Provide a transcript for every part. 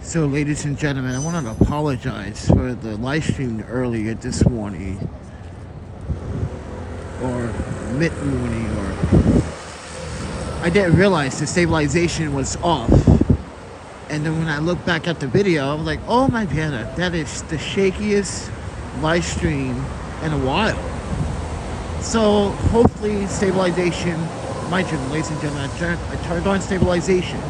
So, ladies and gentlemen, I want to apologize for the live stream earlier this morning, or mid-morning, or I didn't realize the stabilization was off. And then when I look back at the video, I was like, oh my god, that is the shakiest live stream in a while. So, hopefully, stabilization, mind you, ladies and gentlemen, I turned on stabilization.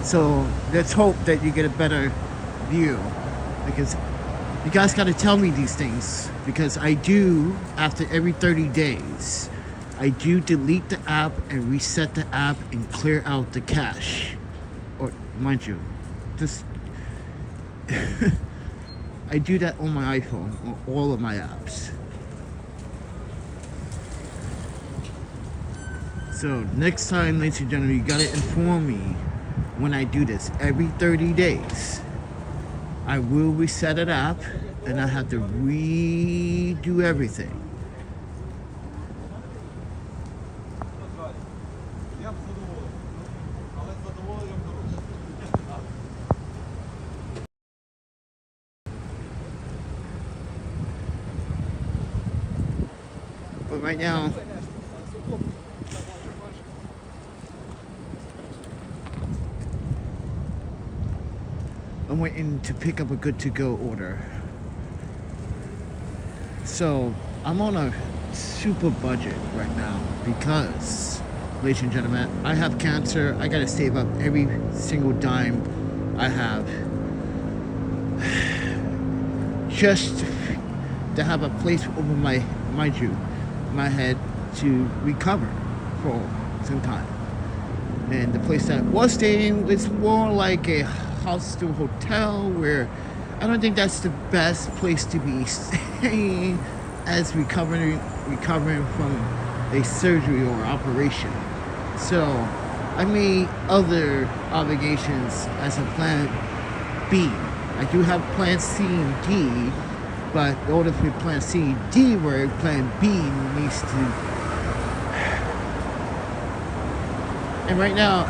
So let's hope that you get a better view, because you guys got to tell me these things, because I do, after every 30 days, I do delete the app and reset the app and clear out the cache. Or mind you, just I do that on my iPhone, on all of my apps. So next time, ladies and gentlemen, you got to inform me when I do this. Every 30 days, I will reset an app and I have to redo everything. But right now, I'm waiting to pick up a good to-go order. So I'm on a super budget right now because, ladies and gentlemen, I have cancer. I gotta save up every single dime I have just to have a place over my head to recover for some time. And the place that I was staying was more like a hostel hotel, where I don't think that's the best place to be staying as recovering from a surgery or operation. So I made other obligations as a plan B. I do have plan C and D, but in order for plan C and D work, plan B needs to. And right now,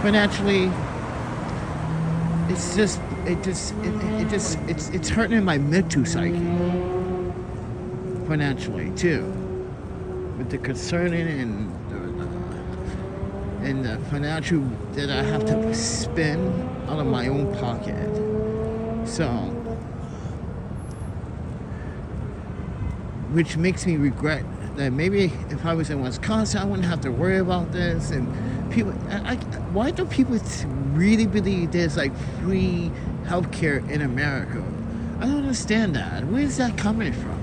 financially, it's hurting my mental psyche financially too, with the concerning and the financial that I have to spend out of my own pocket. So, which makes me regret that maybe if I was in Wisconsin, I wouldn't have to worry about this. And people, why do people really believe there's like free healthcare in America? I don't understand that. Where's that coming from?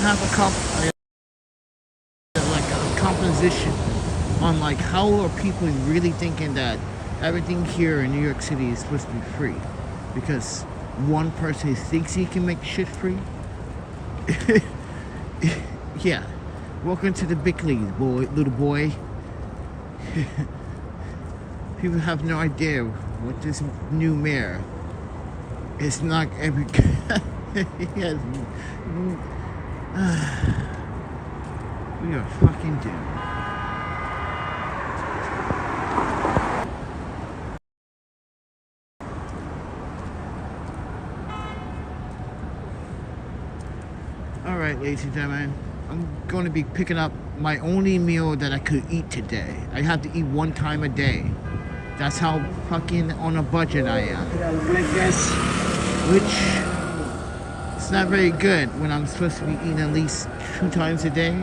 Have a composition on like how are people really thinking that everything here in New York City is supposed to be free because one person thinks he can make shit free. Yeah, welcome to the big league, little boy. People have no idea what this new mayor is not every. He has. We are fucking doomed. Alright, ladies and gentlemen, I'm going to be picking up my only meal that I could eat today. I have to eat one time a day. That's how fucking on a budget I am. Which it's not very good when I'm supposed to be eating at least 2 times a day,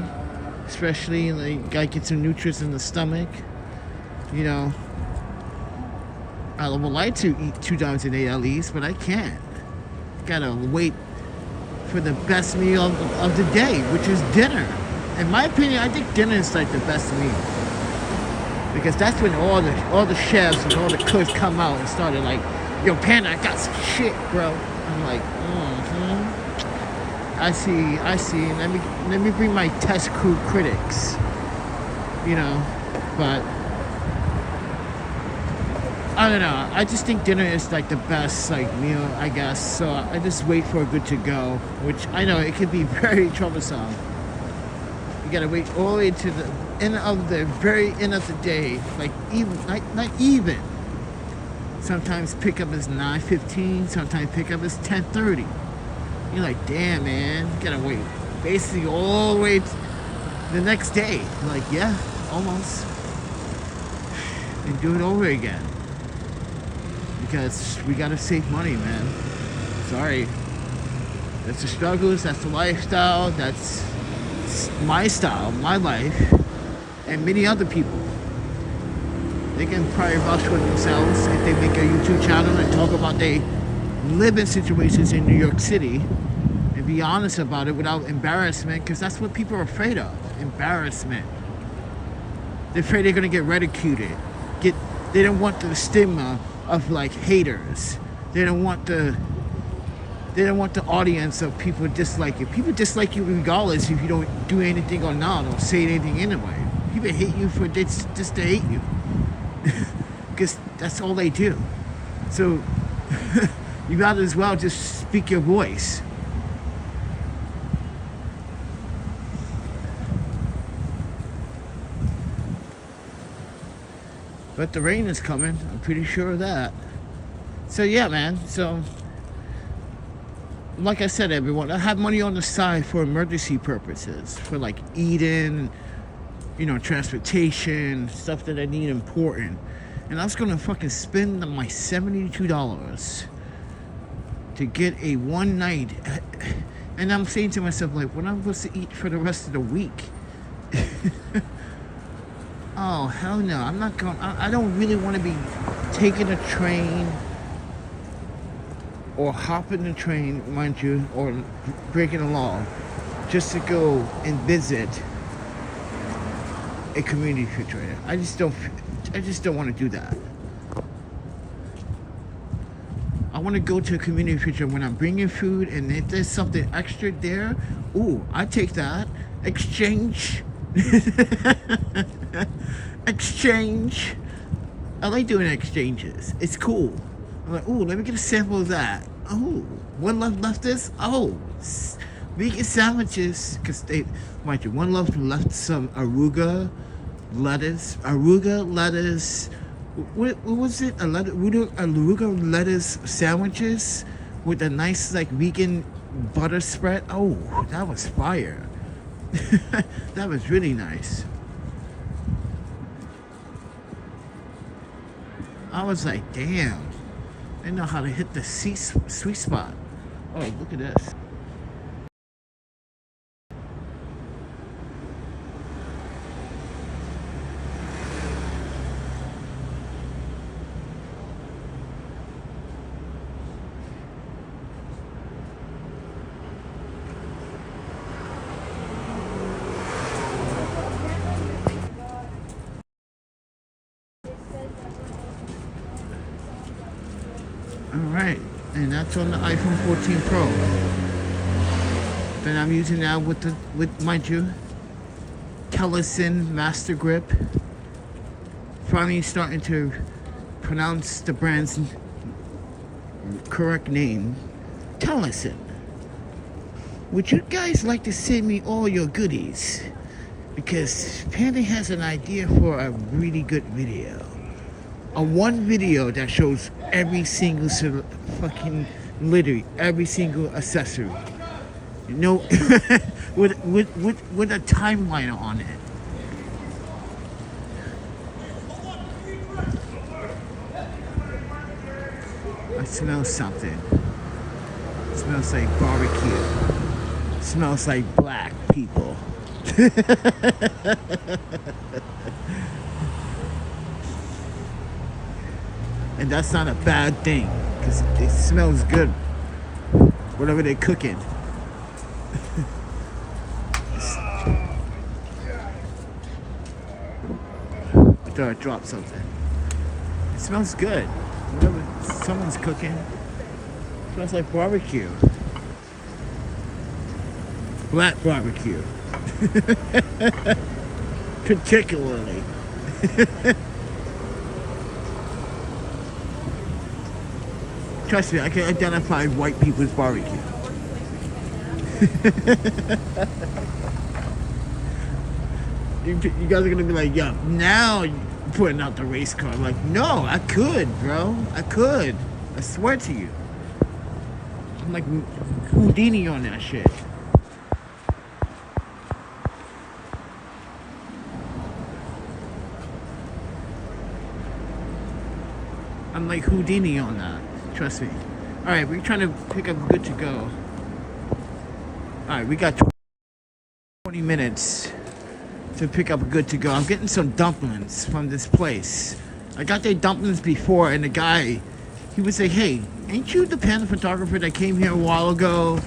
especially like gotta get some nutrients in the stomach. You know, I would like to eat 2 times a day at least, but I can't. Gotta wait for the best meal of the day, which is dinner. In my opinion, I think dinner is like the best meal because that's when all the chefs and all the cooks come out and started like, yo, Panda, I got some shit, bro. I'm like, I see. Let me bring my test crew critics. You know, but I don't know. I just think dinner is like the best like meal, I guess. So I just wait for a good to go, which I know it can be very troublesome. You gotta wait all the way to the end of the very end of the day, like even not even. Sometimes pickup is 9:15. Sometimes pickup is 10:30. You're like, damn, man, you gotta wait basically all the way to the next day. Like, yeah, almost, and do it over again. Because we gotta save money, man. Sorry. That's the struggles, that's the lifestyle, that's my style, my life, and many other people. They can probably vouch for themselves if they make a YouTube channel and talk about their living situations in New York City and be honest about it without embarrassment, because that's what people are afraid of. Embarrassment. They're afraid they're gonna get ridiculed. They don't want the stigma of like haters. They don't want the audience of people dislike you. People dislike you regardless if you don't do anything or not or say anything anyway. People hate you for just to hate you. Because that's all they do. So you might as well just speak your voice. But the rain is coming. I'm pretty sure of that. So yeah, man. So like I said, everyone, I have money on the side for emergency purposes, for like eating, you know, transportation, stuff that I need important. And I was gonna fucking spend my $72 to get a one night. And I'm saying to myself, like, what am I supposed to eat for the rest of the week? Oh, hell no. I'm not going. I don't really want to be taking a train or hopping the train, mind you, or breaking a law just to go and visit a community refrigerator. I just don't want to do that. I want to go to a community refrigerator when I'm bringing food, and if there's something extra there, ooh, I take that. Exchange. Exchange. I like doing exchanges. It's cool. I'm like, ooh, let me get a sample of that. Oh, One Love left this. Oh, vegan sandwiches. Because they, mind you, One Love left some arugula lettuce. What was it? Arugula lettuce sandwiches with a nice like vegan butter spread. Oh, that was fire. That was really nice. I was like, damn. They know how to hit the sweet spot. Oh, look at this. Alright, and that's on the iPhone 14 Pro that I'm using now with mind you, TELESIN Master Grip. Finally starting to pronounce the brand's correct name, TELESIN. Would you guys like to send me all your goodies? Because Panda has an idea for a really good video. A one video that shows every single fucking, literally every single accessory, you know, with a timeline on it. I smell something. It smells like barbecue. It smells like black people. And that's not a bad thing, because it smells good, whatever they're cooking. I thought I dropped something. It smells good. Whatever someone's cooking, it smells like barbecue. Black barbecue. Particularly. Trust me, I can identify white people's barbecue. You guys are gonna be like, yo, now you're putting out the race car. I'm like, no, I could, bro. I could. I swear to you. I'm like Houdini on that shit. I'm like Houdini on that. Trust me. Alright, we're trying to pick up good to go. Alright, we got 20 minutes to pick up good to go. I'm getting some dumplings from this place. I got their dumplings before, and the guy, he would say, hey, ain't you the Panda photographer that came here a while ago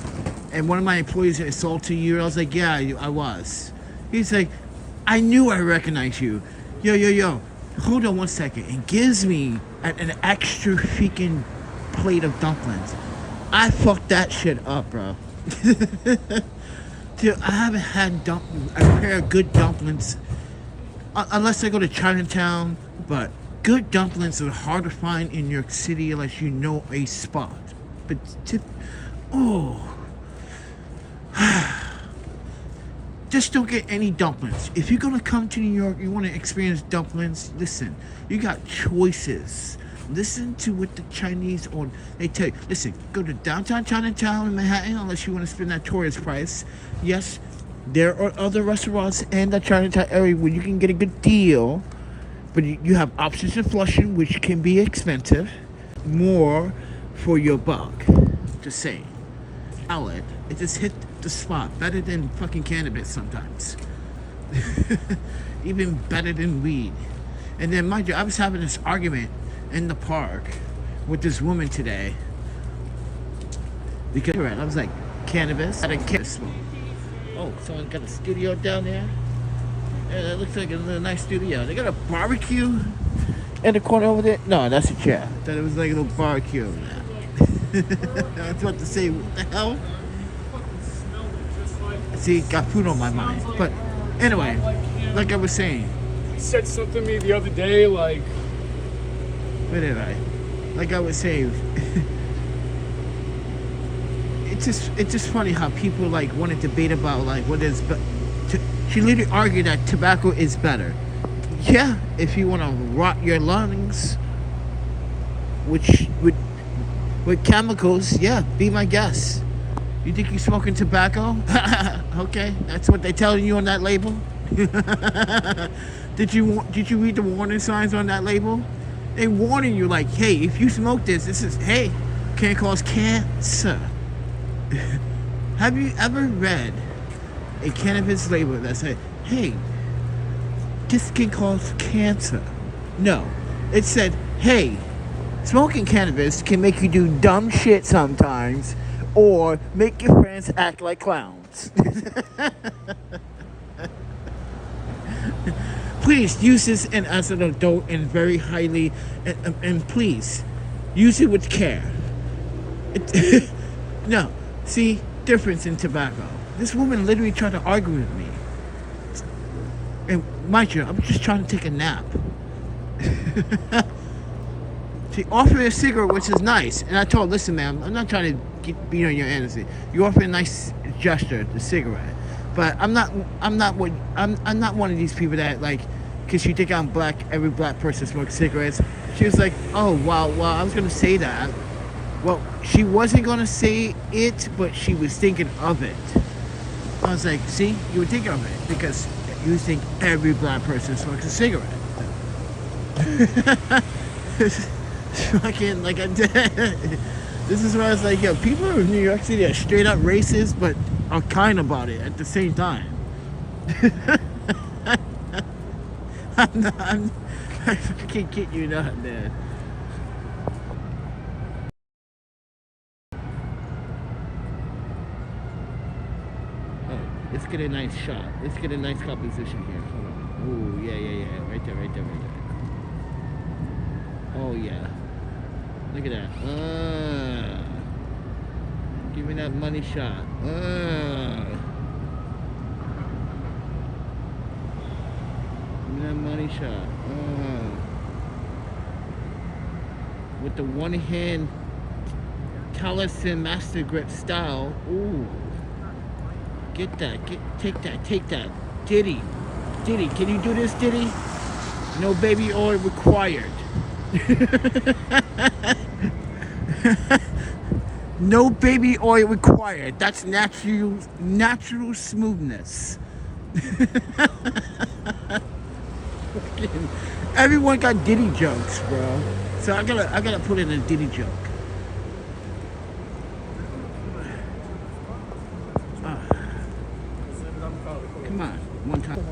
and one of my employees assaulted you? I was like, yeah, I was. He's like, I knew I recognized you. Yo, hold on one second. And gives me an extra freaking plate of dumplings. I fucked that shit up, bro. Dude, I haven't had a pair of good dumplings unless I go to Chinatown, but good dumplings are hard to find in New York City unless you know a spot. But just don't get any dumplings. If you're gonna come to New York, you want to experience dumplings, listen, you got choices. Listen to what the Chinese, or they tell you, listen, go to downtown Chinatown in Manhattan unless you want to spend that tourist price. Yes, there are other restaurants in the Chinatown area where you can get a good deal, but you have options in Flushing, which can be expensive. More for your buck. Just saying. Outlet, it just hit the spot. Better than fucking cannabis sometimes. Even better than weed. And then, mind you, I was having this argument in the park with this woman today because I was like, cannabis, I didn't smoke. Oh, someone got a studio down there. Yeah, that looks like a nice studio. They got a barbecue in the corner over there. No, that's a chair. I thought it was like a little barbecue over there. I was about to say, what the hell? See, got food on my mind. But anyway, like I was saying, You said something to me the other day, like... What did I? Like I was saying, it's just funny how people like want to debate about like what is. She literally argued that tobacco is better. Yeah, if you want to rot your lungs, which with chemicals, yeah, be my guest. You think you're smoking tobacco? Okay, that's what they're telling you on that label. Did you read the warning signs on that label? They warning you like, hey, if you smoke this is, hey, can cause cancer. Have you ever read a cannabis label that said, hey, this can cause cancer? No. It said, hey, smoking cannabis can make you do dumb shit sometimes or make your friends act like clowns. Please use this as an adult and very highly, and please use it with care. No, see, difference in tobacco. This woman literally tried to argue with me. And mind you, I'm just trying to take a nap. She offered me a cigarette, which is nice. And I told her, listen, ma'am, I'm not trying to beat on your energy. You offered a nice gesture, the cigarette. But I'm not one of these people that like, because you think I'm black, every black person smokes cigarettes. She was like, oh, wow, well, I was going to say that. Well, she wasn't going to say it, but she was thinking of it. I was like, see, you were thinking of it because you think every black person smokes a cigarette. Fucking like I did. This is where I was like, yo, people in New York City are straight up racist, but are kind about it at the same time. I can't kid you not, man. Oh, let's get a nice shot. Let's get a nice composition here. Hold on. Oh, yeah. Right there. Oh, yeah. Look at that. Give me that money shot. me that money shot. With the one hand TELESIN master grip style. Ooh. Get that. Take that. Diddy, can you do this, Diddy? No baby oil required. No baby oil required. That's natural smoothness. Everyone got Diddy jokes, bro. So I gotta put in a Diddy joke. Come on, one time.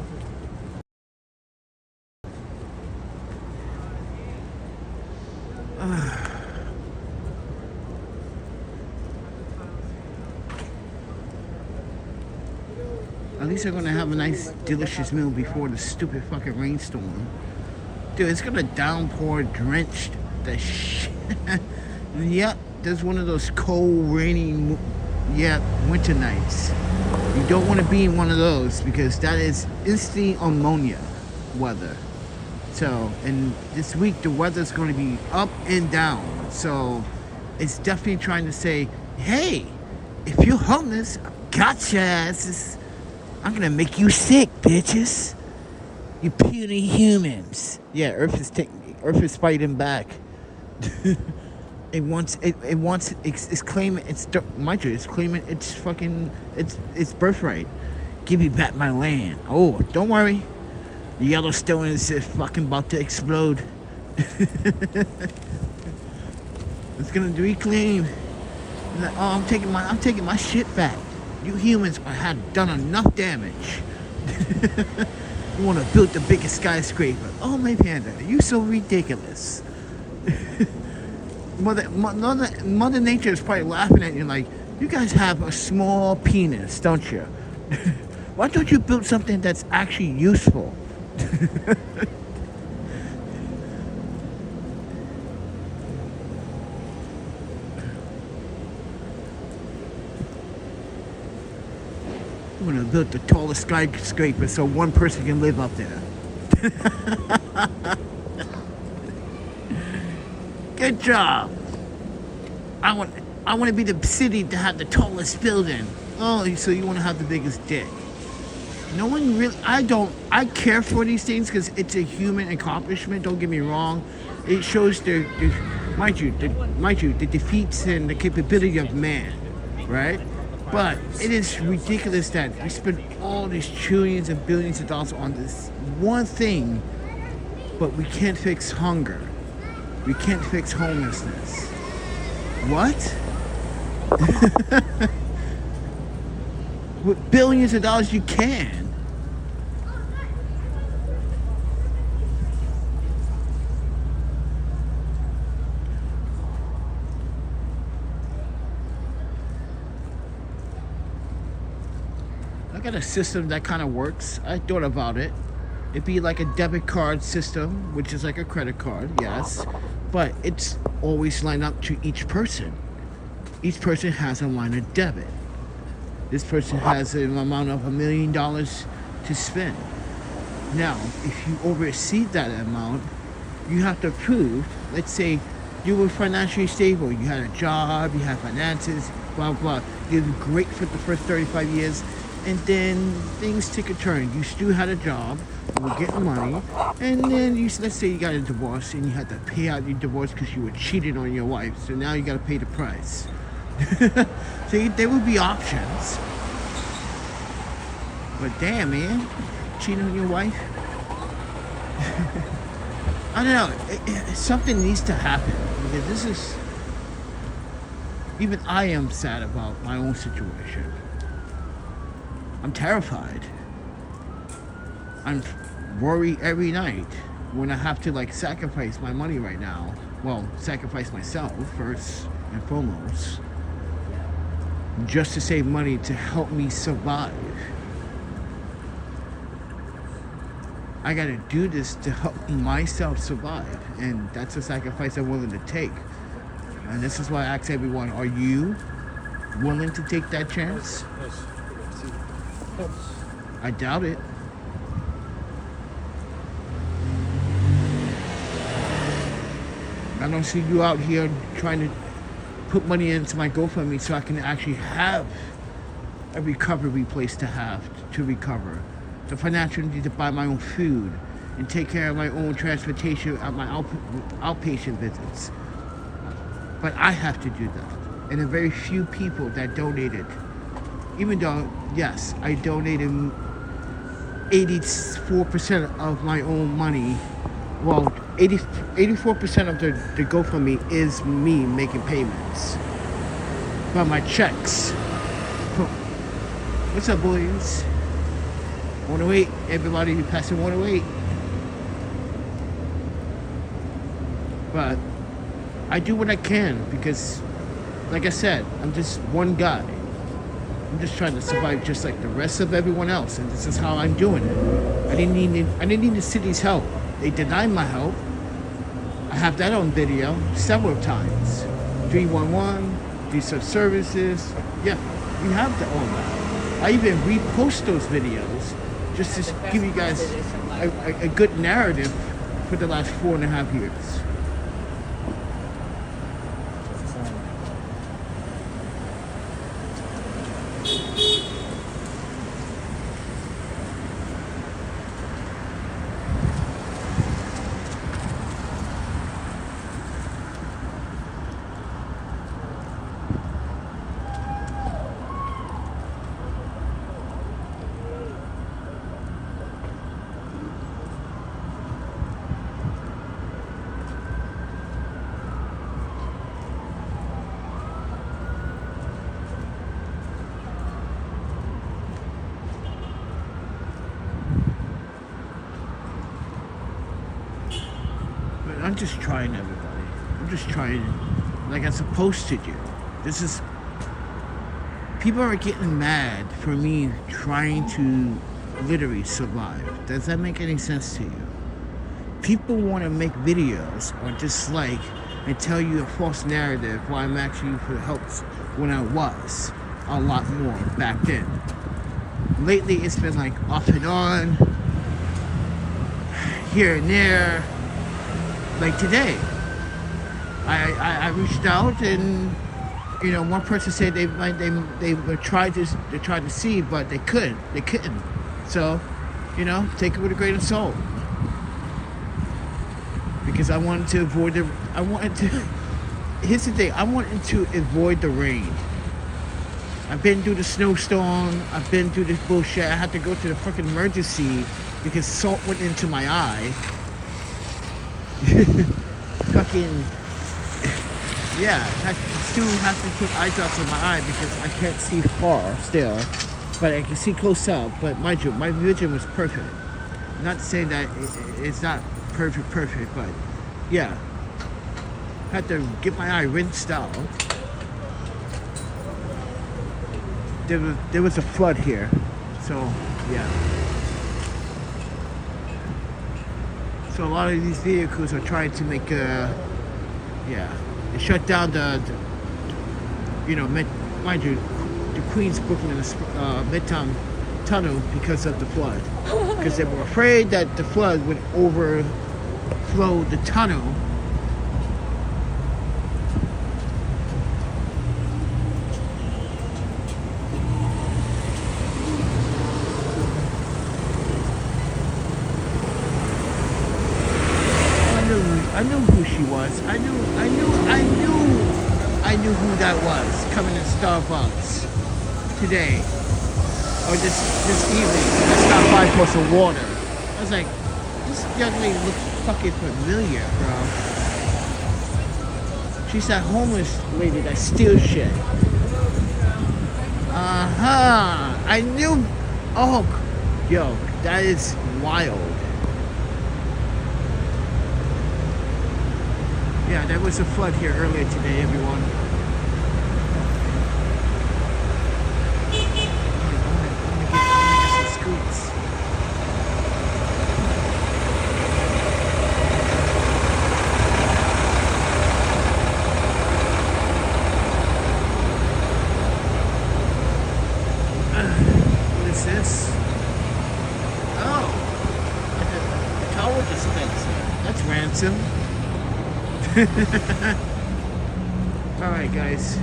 At least they're gonna have a nice, delicious meal before the stupid fucking rainstorm. Dude, it's gonna downpour, drench the shit. Yep, there's one of those cold, rainy, winter nights. You don't want to be in one of those because that is instant ammonia weather. So, and this week the weather's going to be up and down. So, it's definitely trying to say, hey, if you're homeless, gotcha asses. I'm going to make you sick, bitches. You puny humans. Yeah, Earth is fighting back. It's claiming its birthright. Give me back my land. Oh, don't worry. The Yellowstone is fucking about to explode. It's gonna reclaim. Like, oh, I'm taking my shit back. You humans have done enough damage. You want to build the biggest skyscraper. Oh, my panda, you so ridiculous. Mother Nature is probably laughing at you like, you guys have a small penis, don't you? Why don't you build something that's actually useful? I'm gonna build the tallest skyscraper so one person can live up there. Good job. I want to be the city to have the tallest building. Oh, so you want to have the biggest dick? No one really. I care for these things because it's a human accomplishment. Don't get me wrong. It shows the defeats and the capability of man, right? But it is ridiculous that we spend all these trillions and billions of dollars on this one thing, but we can't fix hunger. We can't fix homelessness. What? With billions of dollars you can. I got a system that kind of works. I thought about it. It'd be like a debit card system, which is like a credit card, yes. But it's always lined up to each person. Each person has a line of debit. This person has an amount of $1 million to spend. Now, if you oversee that amount, you have to prove, let's say you were financially stable, you had a job, you had finances, blah, blah. You did great for the first 35 years, and then things take a turn. You still had a job, you were getting money, and then let's say you got a divorce and you had to pay out your divorce because you were cheating on your wife, so now you got to pay the price. So there would be options. But damn, man, cheating on your wife? I don't know. Something needs to happen because this is. Even I am sad about my own situation. I'm terrified. I'm worried every night when I have to sacrifice my money right now. Well, sacrifice myself first and foremost. Just to save money to help me survive. I gotta do this to help myself survive, and that's a sacrifice I'm willing to take. And this is why I ask everyone, are you willing to take that chance? I doubt it. I don't see you out here trying to put money into my GoFundMe so I can actually have a recovery place to recover. The financial need to buy my own food and take care of my own transportation at my outpatient visits. But I have to do that. And a very few people that donated, even though, yes, I donated 84% of my own money. Well, 84% of the GoFundMe is me making payments. But my checks. What's up, boys? 108, everybody passing 108. But I do what I can because, like I said, I'm just one guy. I'm just trying to survive just like the rest of everyone else, and this is how I'm doing it. I didn't need the city's help. They denied my help. I have that on video several times. 311, these services. Yeah, we have all that. I even repost those videos just to give you guys a good narrative for the last 4.5 years. I'm just trying, everybody. I'm just trying like I'm supposed to do. This is... People are getting mad for me trying to literally survive. Does that make any sense to you? People want to make videos or dislike and tell you a false narrative while I'm actually for help when I was a lot more back then. Lately, it's been like off and on, here and there. Like today, I reached out and one person said they were trying to see, but they couldn't. So, take it with a grain of salt. Because I wanted to avoid here's the thing, I wanted to avoid the rain. I've been through the snowstorm, I've been through this bullshit. I had to go to the fucking emergency because salt went into my eye. Fucking yeah, I still have to put eye drops in my eye because I can't see far still, but I can see close up. But mind you, my vision was perfect. Not saying that it's not perfect, but yeah, had to get my eye rinsed out. There was a flood here, so yeah. So a lot of these vehicles are trying to make they shut down mind you, the Queens Brooklyn Midtown Tunnel because of the flood. Because they were afraid that the flood would overflow the tunnel. I knew who she was. I knew who that was coming to Starbucks today or this evening. I stopped by for some water. I was like, this young lady looks fucking familiar, bro. She's that homeless lady that steals shit. I knew. Oh, yo, that is wild. Yeah, there was a flood here earlier today, everyone. I'm gonna get some scoots. What is this? Oh, the towel dispenser. That's ransom. Alright, guys.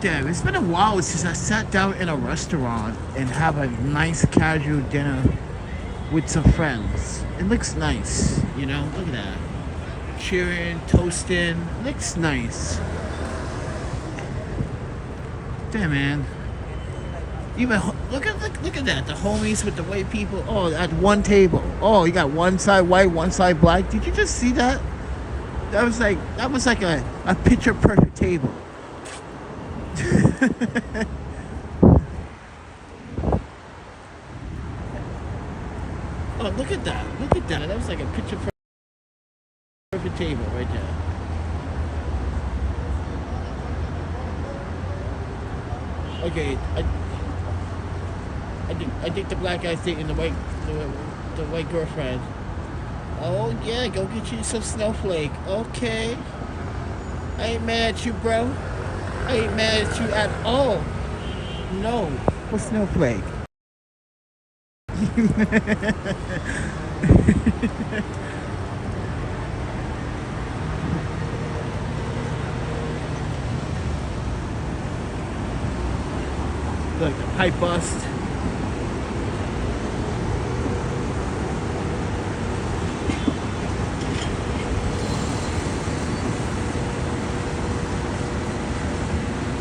Damn, it's been a while since I sat down in a restaurant and have a nice casual dinner with some friends. It looks nice, you know? Look at that. Cheering, toasting. Looks nice. Damn, man. Even look at that. The homies with the white people. Oh, at one table. Oh, you got one side white, one side black. Did you just see that? That was like a picture perfect table. Oh, look at that. Look at that. That was like a picture perfect table right there. Okay, I think the black guy's dating the white girlfriend. Oh yeah, go get you some snowflake. Okay. I ain't mad at you, bro. I ain't mad at you at all. No. For snowflake. Look, the pipe bust.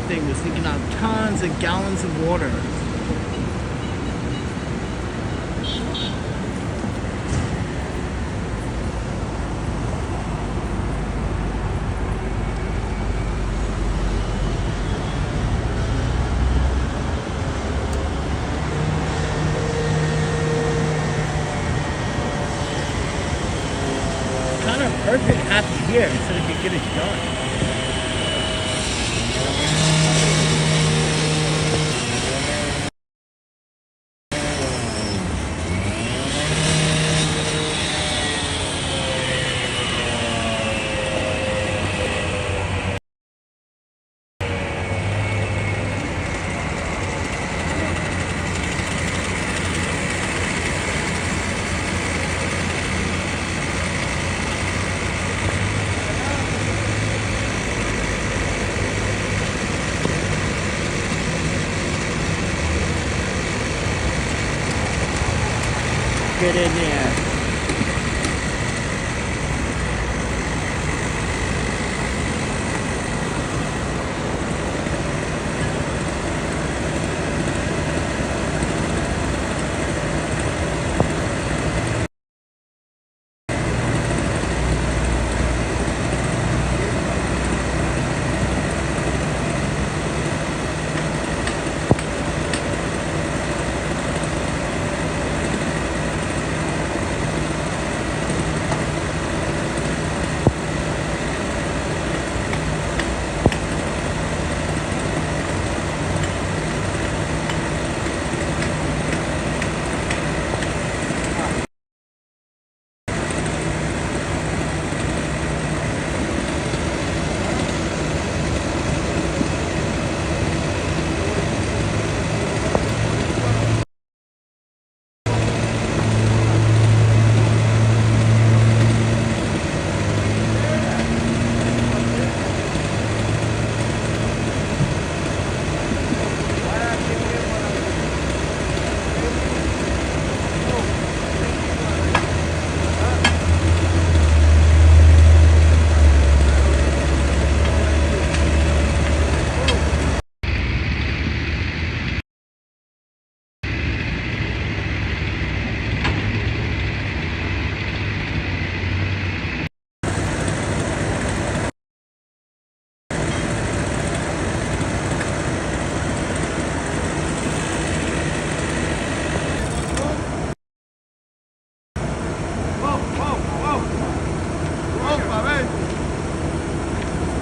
Thing was leaking out tons of gallons of water. Kind of perfect half a year so they could get it done. Get in there.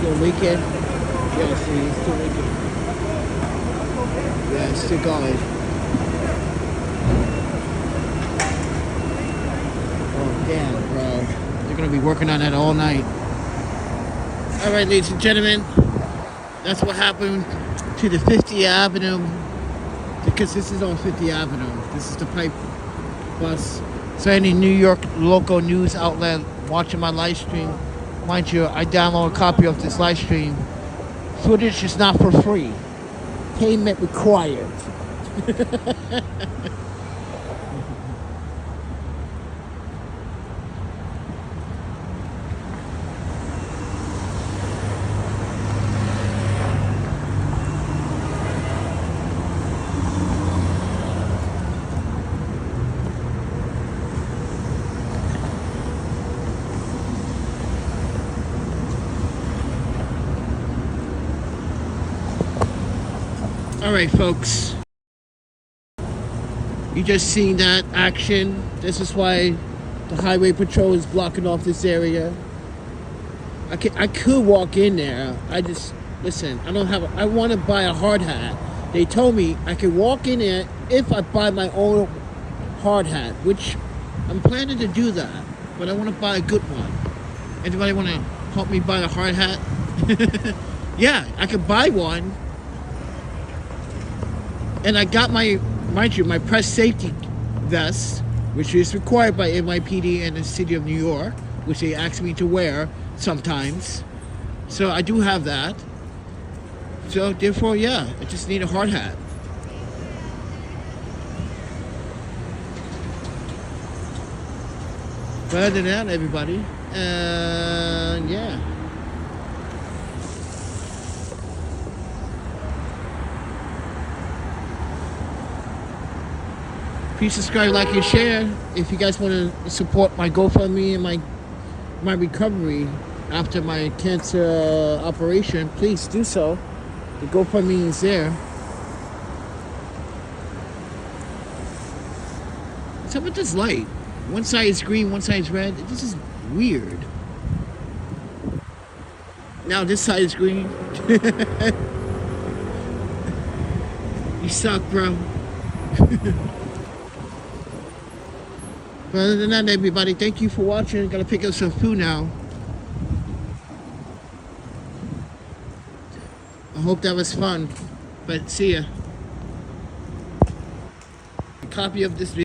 Still leaking? Yeah, see, it's still leaking. Yeah, it's still going. Oh, damn, bro. They're gonna be working on that all night. All right, ladies and gentlemen, that's what happened to the 50th Avenue, because this is on 50th Avenue. This is the pipe bus. So any New York local news outlet watching my live stream, mind you, I download a copy of this live stream. Footage is not for free. Payment required. All right, folks. You just seen that action. This is why the highway patrol is blocking off this area. I could walk in there. Listen, I want to buy a hard hat. They told me I could walk in there if I buy my own hard hat, which I'm planning to do that, but I want to buy a good one. Anybody want to help me buy a hard hat? Yeah, I could buy one. And I got my press safety vest, which is required by NYPD and the city of New York, which they ask me to wear sometimes. So I do have that. So therefore, yeah, I just need a hard hat. But other than that, everybody, yeah. Please subscribe, like, and share. If you guys want to support my GoFundMe and my recovery after my cancer operation, please do so. The GoFundMe is there. What's up with this light? One side is green, one side is red. This is weird. Now this side is green. You suck, bro. But other than that, everybody, thank you for watching. Gotta pick up some food now. I hope that was fun. But see ya. A copy of this video.